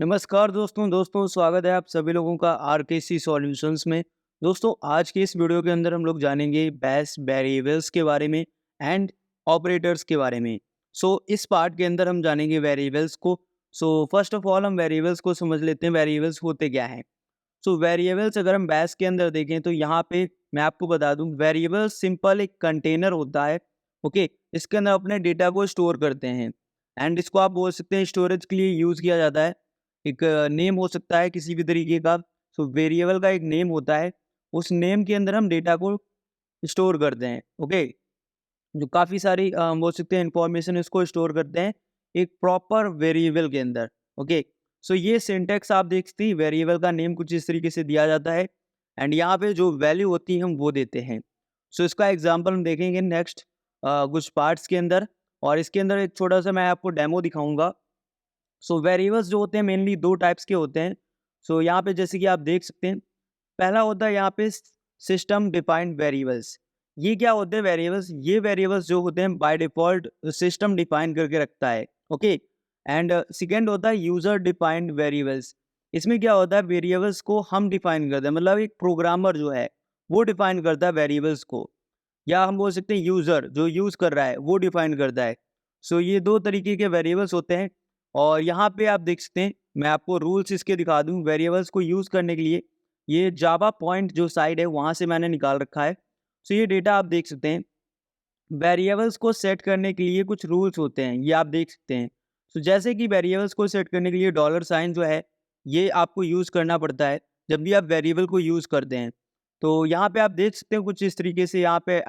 नमस्कार दोस्तों स्वागत है आप सभी लोगों का आरकेसी सॉल्यूशंस में। दोस्तों आज के इस वीडियो के अंदर हम लोग जानेंगे बैश वेरिएबल्स के बारे में एंड ऑपरेटर्स के बारे में। इस पार्ट के अंदर हम जानेंगे वेरिएबल्स को। फर्स्ट ऑफ ऑल हम वेरिएबल्स को समझ लेते हैं, वेरिएबल्स होते क्या हैं। वेरिएबल्स अगर हम बैश के अंदर देखें तो यहाँ पे मैं आपको बता दूं, वेरिएबल्स सिंपल एक कंटेनर होता है। ओके, इसके अंदर अपने डेटा को स्टोर करते हैं एंड इसको आप बोल सकते हैं स्टोरेज के लिए यूज़ किया जाता है। एक नेम हो सकता है किसी भी तरीके का। वेरिएबल का एक नेम होता है, उस नेम के अंदर हम डेटा को स्टोर करते हैं। ओके, जो काफ़ी सारी बोल सकते हैं इंफॉर्मेशन इसको स्टोर करते हैं एक प्रॉपर वेरिएबल के अंदर। ओके, ये सिंटैक्स आप देख सकते हैं, वेरिएबल का नेम कुछ इस तरीके से दिया जाता है एंड यहाँ पे जो वैल्यू होती है हम वो देते हैं। इसका एग्जांपल हम देखेंगे नेक्स्ट कुछ पार्ट्स के अंदर, और इसके अंदर एक छोटा सा मैं आपको डेमो दिखाऊंगा। वेरिएबल्स जो होते हैं मेनली दो टाइप्स के होते हैं। यहाँ पे जैसे कि आप देख सकते हैं, पहला होता है यहाँ पे सिस्टम डिफाइंड वेरिएबल्स। ये क्या होते हैं वेरिएबल्स? ये वेरिएबल्स जो होते हैं बाय डिफ़ॉल्ट सिस्टम डिफाइन करके रखता है। ओके, एंड सेकंड होता है यूज़र डिफाइंड वेरिएबल्स। इसमें क्या होता है, वेरिएबल्स को हम डिफाइन करते हैं, मतलब एक प्रोग्रामर जो है वो डिफाइन करता है वेरिएबल्स को, या हम बोल सकते हैं यूज़र जो यूज़ कर रहा है वो डिफाइन करता है। ये दो तरीके के वेरिएबल्स होते हैं। और यहाँ पे आप देख सकते हैं, मैं आपको रूल्स इसके दिखा दूँ वेरिएबल्स को यूज़ करने के लिए। ये जावा पॉइंट जो साइट है वहाँ से मैंने निकाल रखा है। ये डेटा आप देख सकते हैं। वेरिएबल्स को सेट करने के लिए कुछ रूल्स होते हैं, ये आप देख सकते हैं। जैसे कि वेरिएबल्स को सेट करने के लिए डॉलर साइन जो है ये आपको यूज़ करना पड़ता है जब भी आप वेरिएबल को यूज़ करते हैं। यहाँ पे आप देख सकते हैं कुछ इस तरीके से, यहाँ पे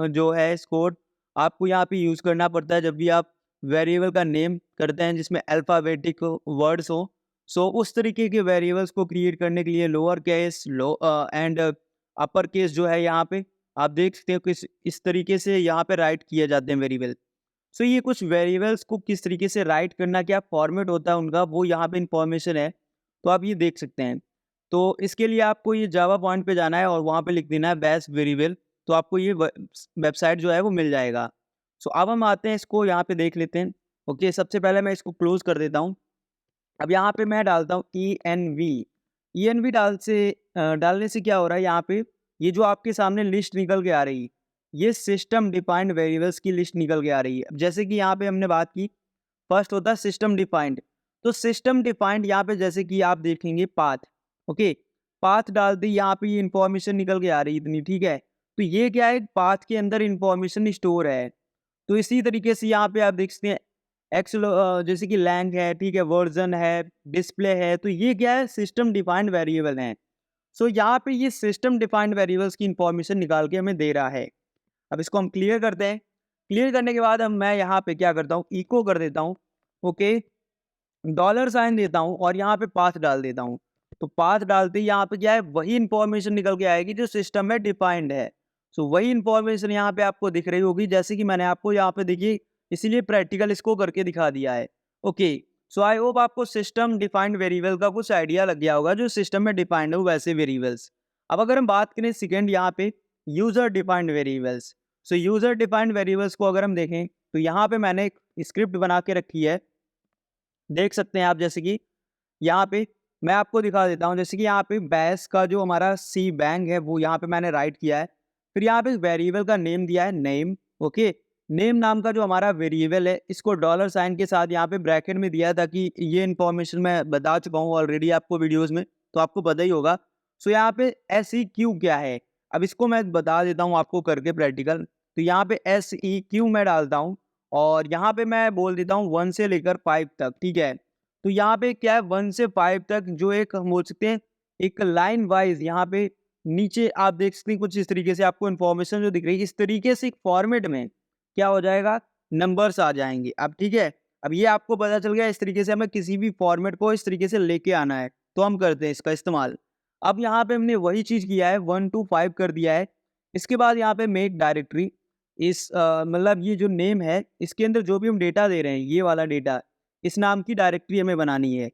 जो है कोड आपको यहाँ पे यूज़ करना पड़ता है जब भी आप वेरिएबल का नेम करते हैं जिसमें अल्फ़ाबेटिक वर्ड्स हो। उस तरीके के वेरिएबल्स को क्रिएट करने के लिए lower case and upper case जो है यहाँ पे आप देख सकते हो किस इस तरीके से यहाँ पे राइट किए जाते हैं वेरिएबल। ये कुछ वेरिएबल्स को किस तरीके से राइट करना, क्या फॉर्मेट होता है उनका, वो यहाँ पे इंफॉर्मेशन है, तो आप ये देख सकते हैं। इसके लिए आपको ये जावा पॉइंट पे जाना है और वहाँ पे लिख देना है बैश वेरिएबल, तो आपको ये वेबसाइट जो है वो मिल जाएगा। अब हम आते हैं, इसको यहाँ पे देख लेते हैं। ओके, सबसे पहले मैं इसको क्लोज कर देता हूँ। अब यहाँ पे मैं डालता हूँ ENV डालने से क्या हो रहा है, यहाँ पे ये जो आपके सामने लिस्ट निकल के आ रही है, ये सिस्टम डिफाइंड वेरिएबल्स की लिस्ट निकल के आ रही है। अब जैसे कि यहाँ पे हमने बात की, फर्स्ट होता है सिस्टम डिफाइंड। सिस्टम डिफाइंड यहाँ पे जैसे कि आप देखेंगे पाथ। ओके, पाथ डाल दी, यहाँ पे ये इंफॉर्मेशन निकल के आ रही है इतनी, ठीक है। ये क्या है, पाथ के अंदर इंफॉर्मेशन स्टोर है। इसी तरीके से यहाँ पे आप देख सकते हैं जैसे कि लैंग है, ठीक है, वर्जन है, डिस्प्ले है, तो ये क्या है, सिस्टम डिफाइंड वेरिएबल हैं। यहाँ पे ये सिस्टम डिफाइंड वेरिएबल्स की इंफॉर्मेशन निकाल के हमें दे रहा है। अब इसको हम क्लियर करते हैं। क्लियर करने के बाद मैं यहाँ पे क्या करता हूँ, इको कर देता हूँ। ओके, डॉलर साइन देता हूँ और यहाँ पे पाथ डाल देता हूँ। पाथ डालते ही यहाँ पे क्या है, वही इंफॉर्मेशन निकल के आएगी जो सिस्टम में डिफाइंड है। वही इंफॉर्मेशन यहाँ पे आपको दिख रही होगी, जैसे कि मैंने आपको यहाँ पे देखिए इसीलिए प्रैक्टिकल इसको करके दिखा दिया है। ओके, आई होप आपको सिस्टम डिफाइंड वेरिएबल का कुछ आइडिया लग गया होगा, जो सिस्टम में डिफाइंड हो वैसे वेरिएबल्स। अब अगर हम बात करें सेकेंड यहाँ पे user defined variables. User defined variables को अगर हम देखें तो यहाँ पे मैंने एक स्क्रिप्ट बना के रखी है, देख सकते हैं आप। जैसे कि यहाँ पे मैं आपको दिखा देता हूँ, जैसे कि यहाँ पे बैश का जो हमारा सी बैंग है वो यहाँ पे मैंने राइट किया है। फिर यहाँ पे वेरिएबल का नेम दिया है नेम। ओके, नेम नाम का जो हमारा वेरिएबल है इसको डॉलर साइन के साथ यहाँ पे ब्रैकेट में दिया है, ताकि ये इन्फॉर्मेशन मैं बता चुका हूँ ऑलरेडी आपको वीडियोज़ में, तो आपको पता ही होगा। यहाँ पे SEQ क्या है, अब इसको मैं बता देता हूँ आपको करके प्रैक्टिकल। यहाँ पे SEQ मैं डालता हूँ और यहाँ पे मैं बोल देता हूँ 1 से लेकर 5 तक, ठीक है। यहाँ पे क्या है, 1 से 5 तक जो एक हम बोल सकते हैं एक लाइन वाइज यहाँ पे नीचे आप देख सकते हैं कुछ इस तरीके से आपको इन्फॉर्मेशन जो दिख रही है, इस तरीके से एक फॉर्मेट में क्या हो जाएगा, नंबर्स आ जाएंगे। अब ठीक है, अब ये आपको पता चल गया, इस तरीके से हमें किसी भी फॉर्मेट को इस तरीके से लेके आना है तो हम करते हैं इसका इस्तेमाल। अब यहाँ पे हमने वही चीज़ किया है, 1 to 5 कर दिया है। इसके बाद यहाँ पे मेक डायरेक्टरी, मतलब ये जो नेम है इसके अंदर जो भी हम डेटा दे रहे हैं, ये वाला डेटा, इस नाम की डायरेक्टरी हमें बनानी है,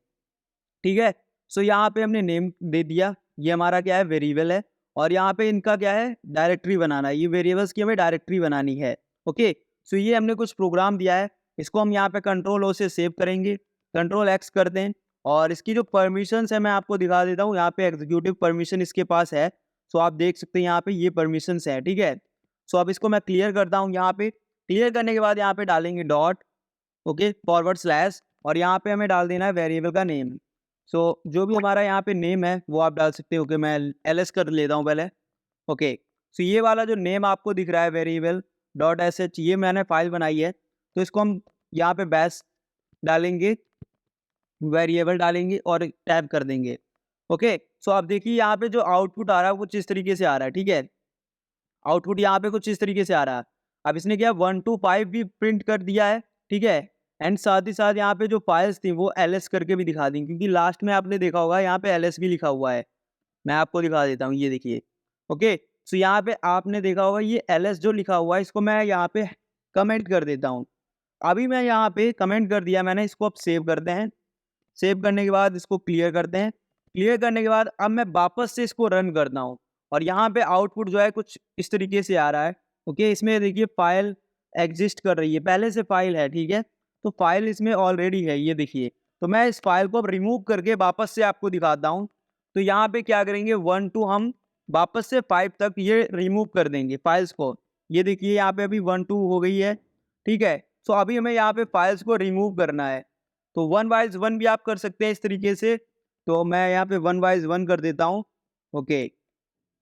ठीक है। यहाँ पे हमने नेम दे दिया, ये हमारा क्या है, वेरिएबल है, और यहाँ पे इनका क्या है, डायरेक्टरी बनाना है, ये वेरिएबल्स की हमें डायरेक्टरी बनानी है। ओके, ये हमने कुछ प्रोग्राम दिया है, इसको हम यहाँ पे Ctrl+O से सेव करेंगे, Ctrl+X करते हैं और इसकी जो परमिशंस है मैं आपको दिखा देता हूँ। यहाँ पे एग्जीक्यूटिव परमिशन इसके पास है। सो आप देख सकते हैं यहाँ पे ये परमिशंस है, ठीक है। सो अब इसको मैं क्लियर करता हूँ। यहाँ पे क्लियर करने के बाद यहाँ पे डालेंगे डॉट, ओके, फॉरवर्ड स्लैश, और यहाँ पे हमें डाल देना है वेरिएबल का नेम। सो जो भी हमारा यहाँ पे नेम है वो आप डाल सकते हो। ओके, मैं एलएस कर लेता हूँ पहले। ओके, सो ये वाला जो नेम आपको दिख रहा है वेरिएबल डॉट एस एच, ये मैंने फाइल बनाई है। तो इसको हम यहाँ पे बैश डालेंगे, वेरिएबल डालेंगे और टैब कर देंगे। ओके, सो आप देखिए यहाँ पे जो आउटपुट आ रहा है वो कुछ इस तरीके से आ रहा है, ठीक है। आउटपुट यहाँ पे कुछ इस तरीके से आ रहा है। अब इसने क्या 1 to 5 भी प्रिंट कर दिया है, ठीक है। एंड साथ ही साथ यहाँ पे जो फाइल्स थी वो एलएस करके भी दिखा दी, क्योंकि लास्ट में आपने देखा होगा यहाँ पे एलएस भी लिखा हुआ है। मैं आपको दिखा देता हूँ, ये देखिए। ओके, सो यहाँ पे आपने देखा होगा ये एलएस जो लिखा हुआ है, इसको मैं यहाँ पे कमेंट कर देता हूँ। अभी मैं यहाँ पे कमेंट कर दिया मैंने, इसको अब सेव करते हैं। सेव करने के बाद इसको क्लियर करते हैं। क्लियर करने के बाद अब मैं वापस से इसको रन करता हूँ, और यहाँ पे आउटपुट जो है कुछ इस तरीके से आ रहा है। ओके, इसमें देखिए फाइल एग्जिस्ट कर रही है, पहले से फाइल है, ठीक है। तो फाइल इसमें ऑलरेडी है, ये देखिए। तो मैं इस फाइल को अब रिमूव करके वापस से आपको दिखाता हूँ। तो यहाँ पे क्या करेंगे, 1 to हम वापस से 5 तक ये रिमूव कर देंगे फाइल्स को। ये देखिए यहाँ पे अभी 1 2 हो गई है, ठीक है। सो अभी हमें यहाँ पे फाइल्स को रिमूव करना है। तो 1 वाइज 1 भी आप कर सकते हैं इस तरीके से। तो मैं यहाँ पे 1 वाइज 1 कर देता हूँ। ओके,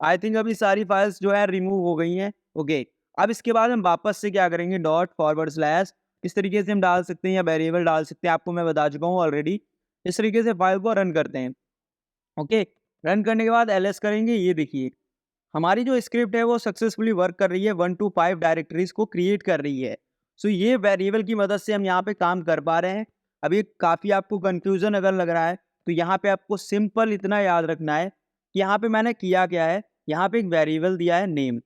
आई थिंक अभी सारी फाइल्स जो है रिमूव हो गई हैं। ओके, अब इसके बाद हम वापस से क्या करेंगे, डॉट फॉरवर्ड स्लैश, इस तरीके से हम डाल सकते हैं या वेरिएबल डाल सकते हैं, आपको मैं बता चुका हूँ ऑलरेडी। इस तरीके से फाइल को रन करते हैं। ओके, रन करने के बाद एलएस करेंगे। ये देखिए हमारी जो स्क्रिप्ट है वो सक्सेसफुली वर्क कर रही है, 1 to 5 डायरेक्टरीज को क्रिएट कर रही है। सो ये वेरिएबल की मदद से हम यहाँ पे काम कर पा रहे हैं। अभी काफ़ी आपको कंफ्यूजन अगर लग रहा है तो यहाँ पे आपको सिंपल इतना याद रखना है कि यहाँ पे मैंने किया क्या है, यहाँ पे एक वेरिएबल दिया है नेम।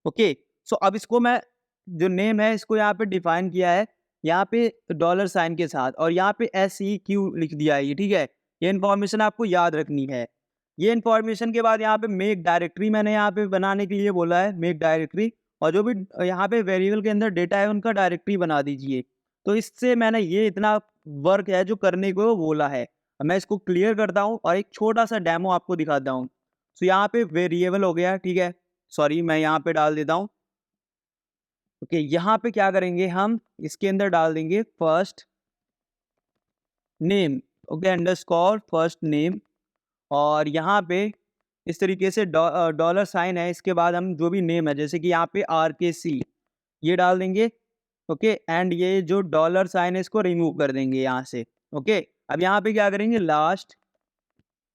ओके, सो अब इसको मैं जो नेम है इसको यहाँ पे डिफाइन किया है यहाँ पे डॉलर साइन के साथ, और यहाँ पे SEQ लिख दिया है ये, ठीक है। ये इन्फॉर्मेशन आपको याद रखनी है। ये इन्फॉर्मेशन के बाद यहाँ पे मेक डायरेक्टरी मैंने यहाँ पे बनाने के लिए बोला है, मेक डायरेक्टरी, और जो भी यहाँ पे वेरिएबल के अंदर डेटा है उनका डायरेक्टरी बना दीजिए। तो इससे मैंने ये इतना वर्क है जो करने को बोला है। अब मैं इसको क्लियर करता हूँ और एक छोटा सा डेमो आपको दिखाता हूँ। सो यहाँ पे वेरिएबल हो गया, ठीक है। सॉरी, मैं यहाँ पे डाल देता हूँ। ओके, यहाँ पे क्या करेंगे, हम इसके अंदर डाल देंगे first name. Okay, underscore first name, और यहाँ पे इस तरीके से डॉलर साइन है। इसके बाद हम जो भी नेम है, जैसे कि यहाँ पे RKC ये डाल देंगे। ओके, एंड ये जो डॉलर साइन है इसको रिमूव कर देंगे यहाँ से। ओके, अब यहाँ पे क्या करेंगे, लास्ट,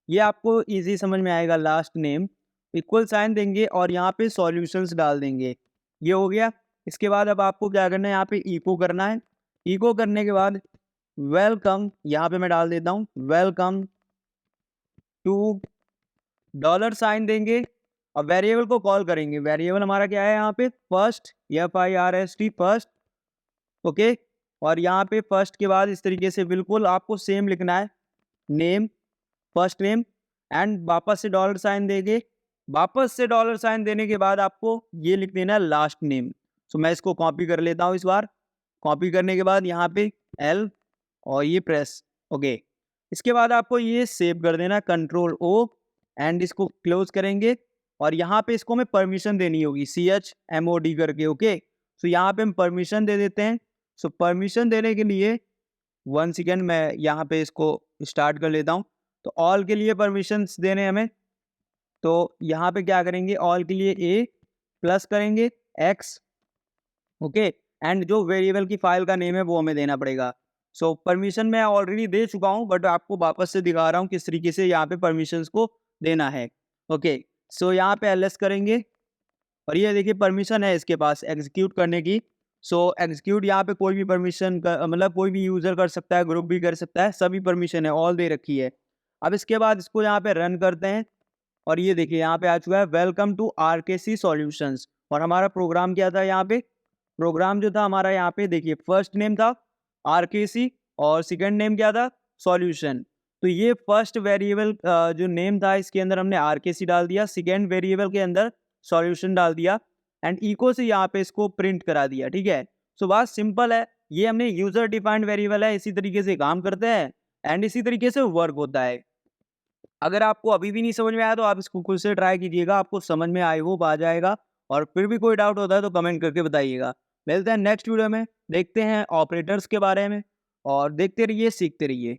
ये आपको इजी समझ में आएगा, लास्ट नेम इक्वल साइन देंगे और यहाँ पे सॉल्यूशंस डाल देंगे। ये हो गया। इसके बाद अब आपको क्या करना है, यहाँ पे इको करना है। इको करने के बाद वेलकम यहाँ पे मैं डाल देता हूँ, वेलकम टू, डॉलर साइन देंगे और वेरिएबल को कॉल करेंगे। वेरिएबल हमारा क्या है यहाँ पे, फर्स्ट, FIRST फर्स्ट। ओके, और यहाँ पे फर्स्ट के बाद इस तरीके से बिल्कुल आपको सेम लिखना है, नेम, फर्स्ट नेम, एंड वापस से डॉलर साइन देंगे। वापस से डॉलर साइन देने के बाद आपको ये लिख देना है लास्ट नेम। सो मैं इसको कॉपी कर लेता हूँ इस बार। कॉपी करने के बाद यहाँ पे L और ये प्रेस। ओके, इसके बाद आपको ये सेव कर देना, Ctrl+O, एंड इसको क्लोज करेंगे और यहाँ पे इसको हमें परमिशन देनी होगी, CHMOD करके। ओके, सो यहाँ पे हम परमिशन दे देते हैं। सो परमिशन देने के लिए 1 सेकेंड, मैं यहाँ पे इसको स्टार्ट कर लेता हूँ। तो ऑल के लिए परमिशंस देने हमें, तो यहाँ पे क्या करेंगे, ऑल के लिए A प्लस करेंगे X। ओके, एंड जो वेरिएबल की फाइल का नेम है वो हमें देना पड़ेगा। सो परमिशन मैं ऑलरेडी दे चुका हूँ, बट आपको वापस से दिखा रहा हूँ किस तरीके से यहाँ पे परमिशंस को देना है। ओके, सो यहाँ पे LS करेंगे और ये देखिए परमिशन है इसके पास एग्जीक्यूट करने की। सो एग्जीक्यूट यहाँ पे कोई भी परमिशन मतलब कोई भी यूज़र कर सकता है, ग्रुप भी कर सकता है, सभी परमिशन है, ऑल दे रखी है। अब इसके बाद इसको यहाँ पे रन करते हैं और ये देखिए यहाँ पे आ चुका है, वेलकम टू RKC सॉल्यूशंस। और हमारा प्रोग्राम क्या था, यहाँ पे प्रोग्राम जो था हमारा, यहाँ पे देखिए फर्स्ट नेम था RKC और सेकंड नेम क्या था, सॉल्यूशन। तो ये फर्स्ट वेरिएबल जो नेम था इसके अंदर हमने RKC डाल दिया, सेकंड वेरिएबल के अंदर सॉल्यूशन डाल दिया, एंड इको से यहाँ पे इसको प्रिंट करा दिया, ठीक है। सो बात सिंपल है, ये हमने यूजर डिफाइंड वेरिएबल है, इसी तरीके से काम करते हैं। एंड इसी तरीके से वर्क होता है। अगर आपको अभी भी नहीं समझ में आया तो आप इसको खुद से ट्राई कीजिएगा, आपको समझ में आई होप आ जाएगा। और फिर भी कोई डाउट होता है तो कमेंट करके बताइएगा। मिलते हैं नेक्स्ट वीडियो में, देखते हैं ऑपरेटर्स के बारे में, और देखते रहिए, सीखते रहिए।